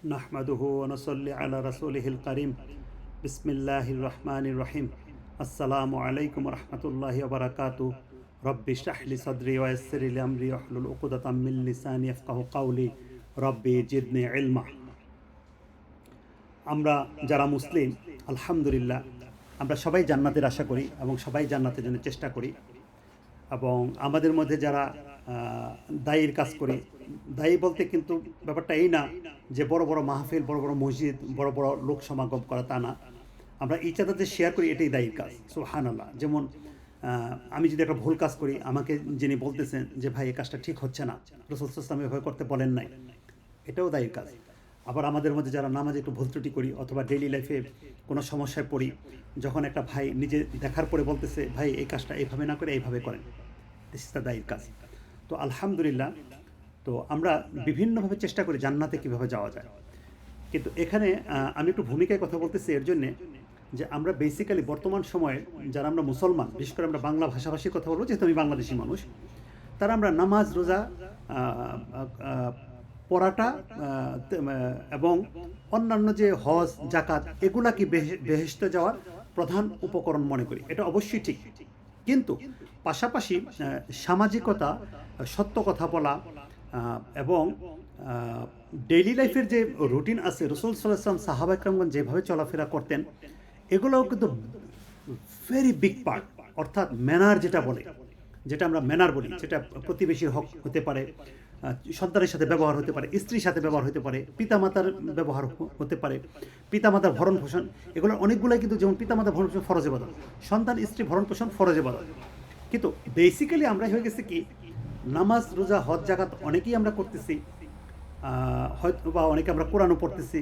নাহমাদুহু ওয়া নুসাল্লি আলা রাসূলিহিল কারীম বিসমিল্লাহির রহমানির রহিম আসসালামু আলাইকুম ওয়া রাহমাতুল্লাহি ওয়া বারাকাতুহু রব্বি ইশরাহ লি সাদরি ওয়া ইয়াসসির লি আমরি ওয়াহলুল উকদাতাম মিন লিসানি ইয়াফকাহু কাওলি রব্বি জিদনি ইলমা। আমরা যারা মুসলিম আলহামদুলিল্লাহ আমরা সবাই জান্নাতের আশা করি এবং সবাই জান্নাতের জন্য চেষ্টা করি। এবং আমাদের মধ্যে যারা দায়ীর কাজ করি, দায়ী বলতে কিন্তু ব্যাপারটা এই না যে বড় বড় মাহফিল, বড় বড় মসজিদ, বড় বড় লোক সমাগম করা, তা না। আমরা এই চাঁদাতে শেয়ার করি, এটাই দায়ীর কাজ। সুবহানাল্লাহ। যেমন আমি যদি একটা ভুল কাজ করি, আমাকে যিনি বলতেছেন যে ভাই এই কাজটা ঠিক হচ্ছে না, রাসূল সাল্লাল্লাহু আলাইহি ওয়াসাল্লাম এভাবে করতে বলেন নাই, এটাও দায়ীর কাজ। আবার আমাদের মধ্যে যারা নামাজে একটু ভুল ত্রুটি করি অথবা ডেইলি লাইফে কোনো সমস্যায় পড়ি, যখন একটা ভাই নিজে দেখার পরে বলতেছে ভাই এই কাজটা এইভাবে না করে এইভাবে করেন, দিস ইজ দ্য দায়ীর কাজ। তো আলহামদুলিল্লাহ, তো আমরা বিভিন্নভাবে চেষ্টা করি জান্নাতে কীভাবে যাওয়া যায়। কিন্তু এখানে আমি একটু ভূমিকায় কথা বলতেছি এর জন্যে যে আমরা বেসিক্যালি বর্তমান সময়ে যারা আমরা মুসলমান, বিশেষ করে আমরা বাংলা ভাষাভাষীর কথা বলবো, যেহেতু আমি বাংলাদেশি মানুষ, তারা আমরা নামাজ রোজা পড়াটা এবং অন্যান্য যে হজ জাকাত এগুলা কি বেহেশতে যাওয়ার প্রধান উপকরণ মনে করি। এটা অবশ্যই ঠিক, কিন্তু পাশাপাশি সামাজিকতা, সত্য কথা বলা এবং ডেইলি লাইফের যে রুটিন আছে, রাসূল সাল্লাল্লাহু আলাইহি ওয়াসাল্লাম সাহাবা একরামগণ যেভাবে চলাফেরা করতেন, এগুলোও কিন্তু ভেরি বিগ পার্ট। অর্থাৎ ম্যানার যেটা বলে, যেটা আমরা ম্যানার বলি, যেটা প্রতিবেশীর হক হতে পারে, সন্তানের সাথে ব্যবহার হতে পারে, স্ত্রীর সাথে ব্যবহার হতে পারে, পিতামাতার ব্যবহার হতে পারে, পিতামাতার ভরণ পোষণ, এগুলোর অনেকগুলোই কিন্তু, যেমন পিতামাতার ভরণ পোষণ ফরজে ইবাদত, সন্তান স্ত্রী ভরণ পোষণ ফরজে ইবাদত। কিন্তু বেসিক্যালি আমরা হয়ে গেছে কি, নামাজ রোজা হজ জাকাত অনেকেই আমরা করতেছি, হয়তো বা অনেকে আমরা কোরআনও পড়তেছি,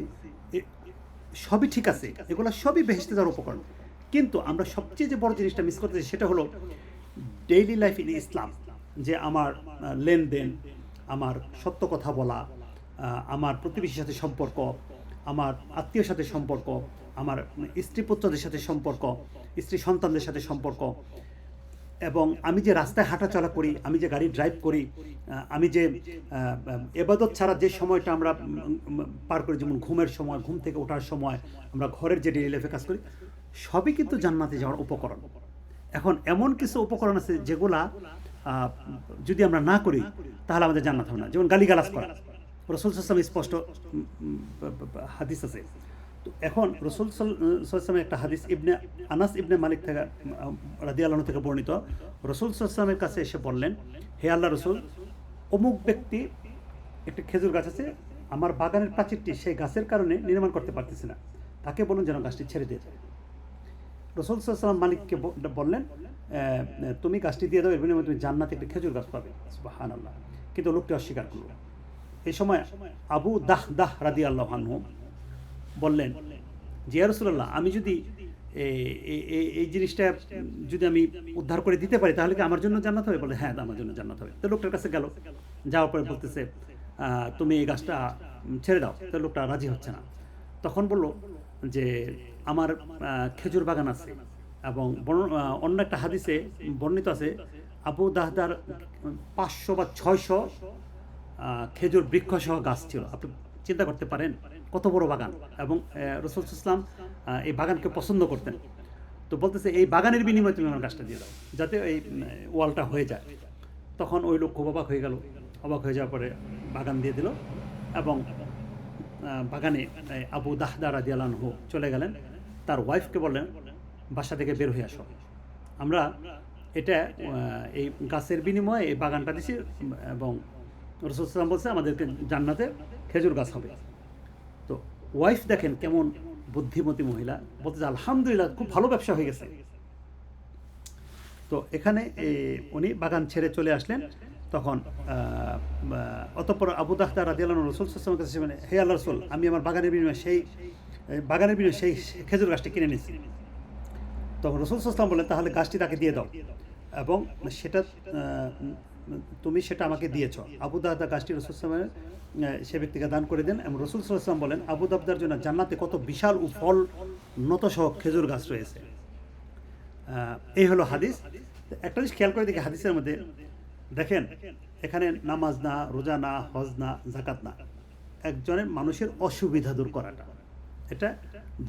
সবই ঠিক আছে, এগুলো সবই বেহেশতে যাওয়ার উপকরণ। কিন্তু আমরা সবচেয়ে যে বড় জিনিসটা মিস করতেছি সেটা হলো ডেইলি লাইফ ইন ইসলাম। যে আমার লেনদেন, আমার সত্য কথা বলা, আমার প্রতিবেশীর সাথে সম্পর্ক, আমার আত্মীয়র সাথে সম্পর্ক, আমার স্ত্রী পুত্রদের সাথে সম্পর্ক, স্ত্রী সন্তানদের সাথে সম্পর্ক, এবং আমি যে রাস্তায় হাঁটাচলা করি, আমি যে গাড়ি ড্রাইভ করি, আমি যে এবাদত ছাড়া যে সময়টা আমরা পার করি, যেমন ঘুমের সময়, ঘুম থেকে ওঠার সময়, আমরা ঘরের যে ডেইলি লাইফে কাজ করি, সবই কিন্তু জান্নাতে যাওয়ার উপকরণ। এখন এমন কিছু উপকরণ আছে যেগুলা যদি আমরা না করি তাহলে আমাদের জান্নাত হবে না। যেমন গালিগালাজ করা, রাসূল সাল্লাল্লাহু আলাইহি ওয়াসাল্লাম স্পষ্ট হাদিস আছে। তো এখন রাসূল সাল্লাল্লাহু আলাইহি ওয়াসাল্লামের একটা হাদিস ইবনে আনাস ইবনে মালিক থেকে রাদিয়াল্লাহু আনহু থেকে বর্ণিত, রাসূল সাল্লাল্লাহু আলাইহি ওয়াসাল্লামের কাছে এসে বললেন, হে আল্লাহর রাসূল, অমুক ব্যক্তি, একটা খেজুর গাছ আছে, আমার বাগানের প্রাচীরটি সেই গাছের কারণে নির্মাণ করতে পারতেছে না, তাকে বলুন যেন গাছটি ছেড়ে দিয়ে যায়। রাসূল সাল্লাল্লাহু আলাইহি ওয়াসাল্লাম মালিককে বললেন, তুমি গাছটি দিয়ে দাও, এর বিনিময়ে তুমি জান্নাতে একটি খেজুর গাছ পাবে। সুবহানাল্লাহ। কিন্তু লোকটি অস্বীকার করল। এই সময় আবু দাহদাহ রাদিয়াল্লাহু আনহু বললেন যে ইয়া রাসূলুল্লাহ, আমি যদি এই জিনিসটা যদি আমি উদ্ধার করে দিতে পারি তাহলে কি আমার জন্য জান্নাত হবে? বলে হ্যাঁ, আমার জন্য জান্নাত হবে। তো লোকটার কাছে গেল, যাওয়ার পরে বলতেছে তুমি এই গাছটা ছেড়ে দাও। তো লোকটা রাজি হচ্ছে না। তখন বলল যে আমার খেজুর বাগান আছে, এবং অন্য একটা হাদিসে বর্ণিত আছে আবু দাহদার 500 বা 600 খেজুর বৃক্ষসহ গাছ ছিল। আপনি চিন্তা করতে পারেন কত বড় বাগান, এবং রাসূল সাল্লাল্লাহু আলাইহি ওয়াসাল্লাম এই বাগানকে পছন্দ করতেন। তো বলতেছে এই বাগানের বিনিময়ে তুমি আমার গাছটা দিয়ে দাও, যাতে এই ওয়ালটা হয়ে যায়। তখন ওই লোক খুব অবাক হয়ে গেল। অবাক হয়ে যাওয়ার পরে বাগান দিয়ে দিল, এবং বাগানে আবু দাহদা রাদিয়াল্লাহু আনহু চলে গেলেন। তার ওয়াইফকে বললেন বাসা থেকে বের হয়ে আসো, আমরা এটা এই গাছের বিনিময়ে এই বাগানটা দিছি, এবং রাসূল সাল্লাল্লাহু আলাইহি ওয়াসাল্লাম বলছে আমাদেরকে জান্নাতে খেজুর গাছ হবে। তো ওয়াইফ দেখেন কেমন বুদ্ধিমতী মহিলা, বলতে আলহামদুলিল্লাহ, খুব ভালো ব্যবসা হয়ে গেছে। তো এখানে উনি বাগান ছেড়ে চলে আসলেন। তখন অতঃপর আবু দাহদা রাদিয়াল্লাহু আনহু রাসূল সাল্লাল্লাহু আলাইহি ওয়াসাল্লামের কাছে মানে, হে আল্লাহর রাসূল, আমি আমার বাগানের বিনিময়ে সেই খেজুর গাছটি কিনে নিয়েছি। তখন রাসূল সাল্লাল্লাহু আলাইহি ওয়াসাল্লাম বললেন তাহলে গাছটি তাকে দিয়ে দাও, এবং সেটা তুমি সেটা আমাকে দিয়েছ। আবু দাহদা গাছটি রাসূল সাল্লাল্লাহু আলাইহি ওয়াসাল্লাম সে ব্যক্তিকে দান করে দেন, এবং রাসূল সাল্লাল্লাহু আলাইহি ওয়াসাল্লাম বলেন আবু দাহদার জন্য জান্নাতে কত বিশাল ও ফল নতসহ খেজুর গাছ রয়েছে। এই হলো হাদিস। একটা জিনিস খেয়াল করে দেখি হাদিসের মধ্যে, দেখেন এখানে নামাজ না, রোজা না, হজ না, জাকাত না, একজনের মানুষের অসুবিধা দূর করাটা, এটা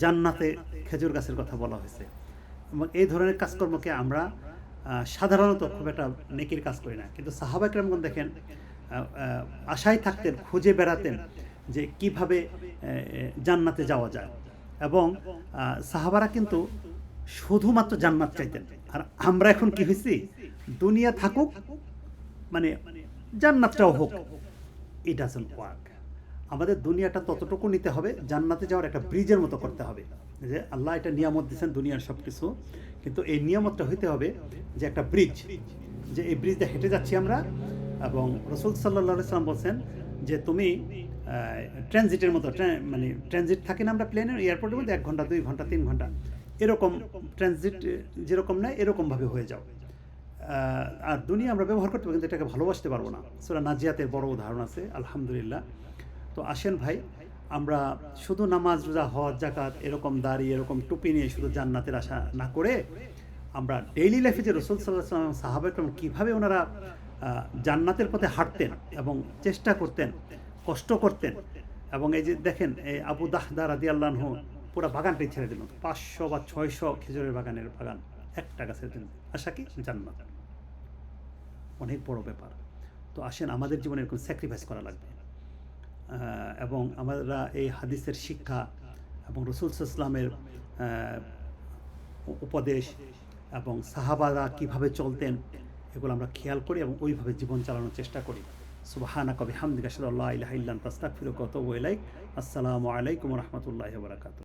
জান্নাতে খেজুর গাছের কথা বলা হয়েছে। এবং এই ধরনের কাজকর্মকে আমরা সাধারণত খুব একটা নেকির কাজ করি না, কিন্তু সাহাবা কেরামগণ দেখেন আশায় থাকতেন, খুঁজে বেড়াতেন যে কিভাবে জান্নাতে যাওয়া যায়। এবং সাহাবারা কিন্তু শুধুমাত্র জান্নাত চাইতেন। আর আমরা এখন কি হয়েছি, দুনিয়া থাকুক মানে জান্নাতটাও হোক, ইট ডাজন্ট ওয়ার্ক। আমাদের দুনিয়াটা ততটুকু নিতে হবে, জান্নাতে যাওয়ার একটা ব্রিজের মতো করতে হবে। যে আল্লাহ এটা নিয়ামত দিচ্ছেন দুনিয়ার সব কিছু, কিন্তু এই নিয়ামতটা হইতে হবে যে একটা ব্রিজ, যে এই ব্রিজটা হেঁটে যাচ্ছি আমরা। এবং রসুল সাল্লাল্লাহু আলাইহি সাল্লাম বলছেন যে তুমি ট্রানজিটের মতো, মানে ট্রানজিট থাকে না আমরা প্লেনের এয়ারপোর্টের মধ্যে 1 ঘন্টা 2 ঘন্টা 3 ঘন্টা, এরকম ট্রানজিট যেরকম নেয় এরকমভাবে হয়ে যাও। আর দুনিয়া আমরা ব্যবহার করতে পারবো, কিন্তু এটাকে ভালোবাসতে পারবো না। সূরা নাজিয়াতের বড় উদাহরণ আছে, আলহামদুলিল্লাহ। তো আসেন ভাই, আমরা শুধু নামাজ, রোজা, হজ, জাকাত, এরকম দাড়ি, এরকম টুপি নিয়ে শুধু জান্নাতের আশা না করে, আমরা ডেইলি লাইফে যে রাসূল সাল্লাল্লাহু আলাইহি ওয়াসাল্লাম, সাহাবায়ে কেরাম কীভাবে ওনারা জান্নাতের পথে হাঁটতেন এবং চেষ্টা করতেন, কষ্ট করতেন। এবং এই যে দেখেন, এই আবু দাহদা রাদিয়াল্লাহু আনহু পুরো বাগানটাই ছেড়ে দিল, 500 বা 600 খেজুরের বাগানের বাগান একটা গাছের জন্য, আশা কি জান্নাত। অনেক বড় ব্যাপার। তো আসেন, আমাদের জীবনে এরকম স্যাক্রিফাইস করা লাগবে। এবং আমরা এই হাদিসের শিক্ষা এবং রাসূল সাল্লাল্লাহু আলাইহি ওয়াসাল্লামের উপদেশ এবং সাহাবারা কিভাবে চলতেন, এগুলো আমরা খেয়াল করি এবং ওইভাবে জীবন চালানোর চেষ্টা করি। সুবহানাকা বিহামদিকা আশহাদু আল্লা ইলাহা ইল্লা আনতা আস্তাগফিরুকা ওয়া আতুবু ইলাইক। আসসালামু আলাইকুম ওয়া রাহমাতুল্লাহি ওয়া বারাকাতুহু।